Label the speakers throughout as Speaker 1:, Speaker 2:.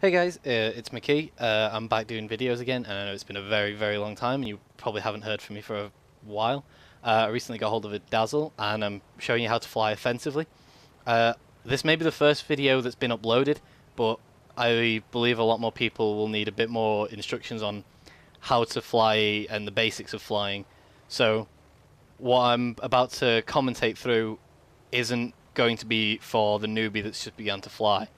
Speaker 1: Hey guys, it's Makee. I'm back doing videos again, and I know it's been a very long time, and you probably haven't heard from me for a while. I recently got hold of a Dazzle, and I'm showing you how to fly offensively. This may be the first video that's been uploaded, but I believe a lot more people will need a bit more instructions on how to fly and the basics of flying. So what I'm about to commentate through isn't going to be for the newbie that's just begun to fly.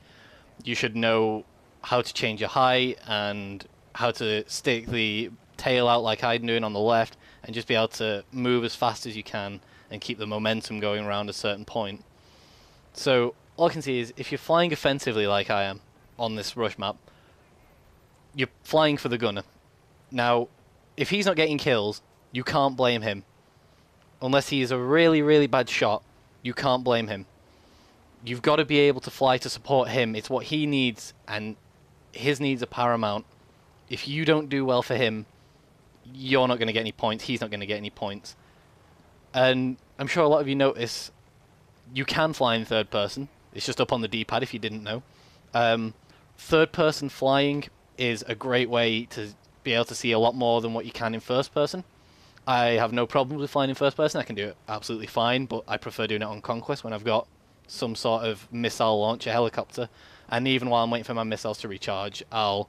Speaker 1: You should know how to change your height and how to stick the tail out like I'm doing on the left and just be able to move as fast as you can and keep the momentum going around a certain point. So all I can see is if you're flying offensively like I am on this rush map, you're flying for the gunner. Now, if he's not getting kills, you can't blame him. Unless he is a really bad shot, you can't blame him. You've got to be able to fly to support him. It's what he needs, and his needs are paramount. If you don't do well for him, you're not going to get any points. He's not going to get any points. And I'm sure a lot of you notice you can fly in third person. It's just up on the D-pad if you didn't know. Third person flying is a great way to be able to see a lot more than what you can in first person. I have no problems with flying in first person. I can do it absolutely fine, but I prefer doing it on Conquest when I've got some sort of missile launcher helicopter, and even while I'm waiting for my missiles to recharge, I'll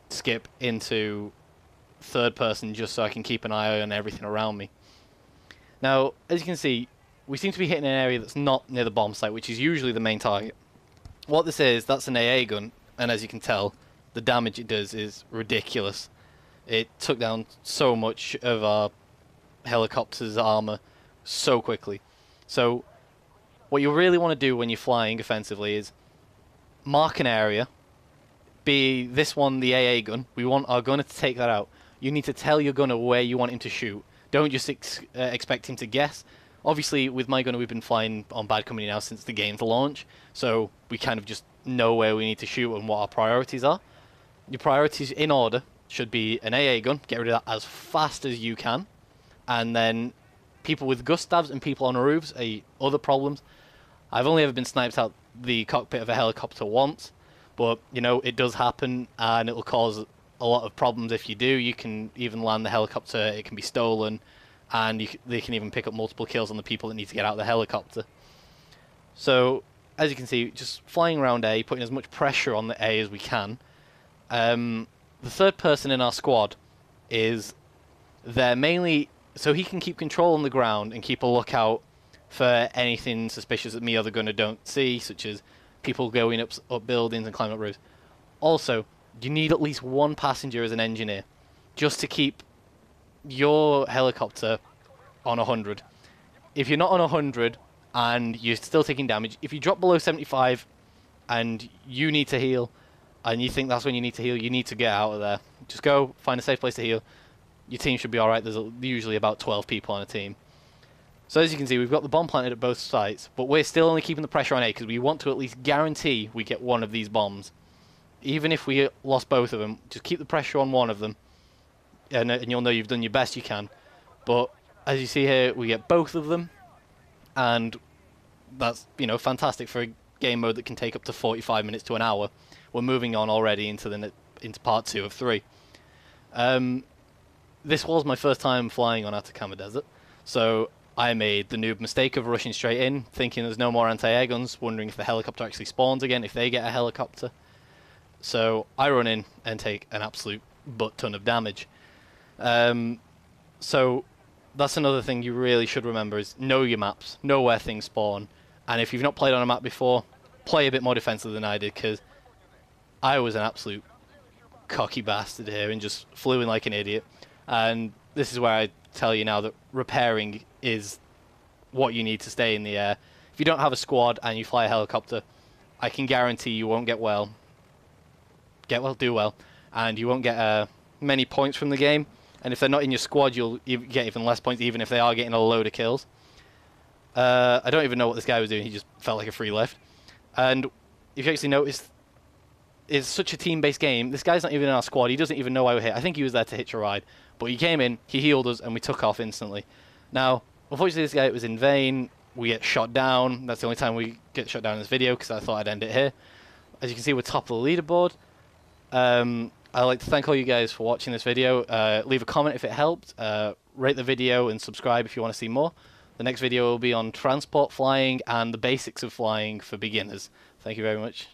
Speaker 1: skip into third person just so I can keep an eye on everything around me. Now, as you can see, we seem to be hitting an area that's not near the bomb site, which is usually the main target. What this is, that's an AA gun, and as you can tell, the damage it does is ridiculous. It took down so much of our helicopter's armor so quickly. So what you really want to do when you're flying offensively is mark an area, be this one the AA gun. We want our gunner to take that out. You need to tell your gunner where you want him to shoot. Don't just expect him to guess. Obviously, with my gunner, we've been flying on Bad Company now since the game's launch, so we kind of just know where we need to shoot and what our priorities are. Your priorities in order should be an AA gun, get rid of that as fast as you can, and then people with Gustavs and people on roofs are other problems. I've only ever been sniped out the cockpit of a helicopter once, but you know, it does happen, and it will cause a lot of problems if you do. You can even land the helicopter, it can be stolen, and they can even pick up multiple kills on the people that need to get out of the helicopter. So as you can see, just flying around A, putting as much pressure on the A as we can. The third person in our squad is there mainly so he can keep control on the ground and keep a lookout for anything suspicious that me or the gunner don't see, such as people going up buildings and climbing up roofs. Also, you need at least one passenger as an engineer, just to keep your helicopter on 100. If you're not on 100 and you're still taking damage, if you drop below 75 and you need to heal, and you think that's when you need to heal, you need to get out of there. Just go, find a safe place to heal. Your team should be alright. There's usually about 12 people on a team. So as you can see, we've got the bomb planted at both sites, but we're still only keeping the pressure on A because we want to at least guarantee we get one of these bombs. Even if we lost both of them, just keep the pressure on one of them, and you'll know you've done your best you can. But as you see here, we get both of them, and that's, you know, fantastic for a game mode that can take up to 45 minutes to an hour. We're moving on already into part 2 of 3. This was my first time flying on Atacama Desert, so I made the noob mistake of rushing straight in, thinking there's no more anti-air guns, wondering if the helicopter actually spawns again, if they get a helicopter. So I run in and take an absolute butt-ton of damage. So that's another thing you really should remember, is know your maps, know where things spawn, and if you've not played on a map before, play a bit more defensive than I did, because I was an absolute cocky bastard here and just flew in like an idiot. And this is where I tell you now that repairing is what you need to stay in the air. If you don't have a squad and you fly a helicopter, I can guarantee you won't get well. Do well, and you won't get many points from the game. And if they're not in your squad, you'll get even less points, even if they are getting a load of kills. I don't even know what this guy was doing. He just felt like a free lift. And if you actually notice, it's such a team-based game. This guy's not even in our squad. He doesn't even know why we're here. I think he was there to hitch a ride. But he came in, he healed us, and we took off instantly. Now, unfortunately, this guy, it was in vain. We get shot down. That's the only time we get shot down in this video, because I thought I'd end it here. As you can see, we're top of the leaderboard. I'd like to thank all you guys for watching this video. Leave a comment if it helped. Rate the video and subscribe if you want to see more. The next video will be on transport flying and the basics of flying for beginners. Thank you very much.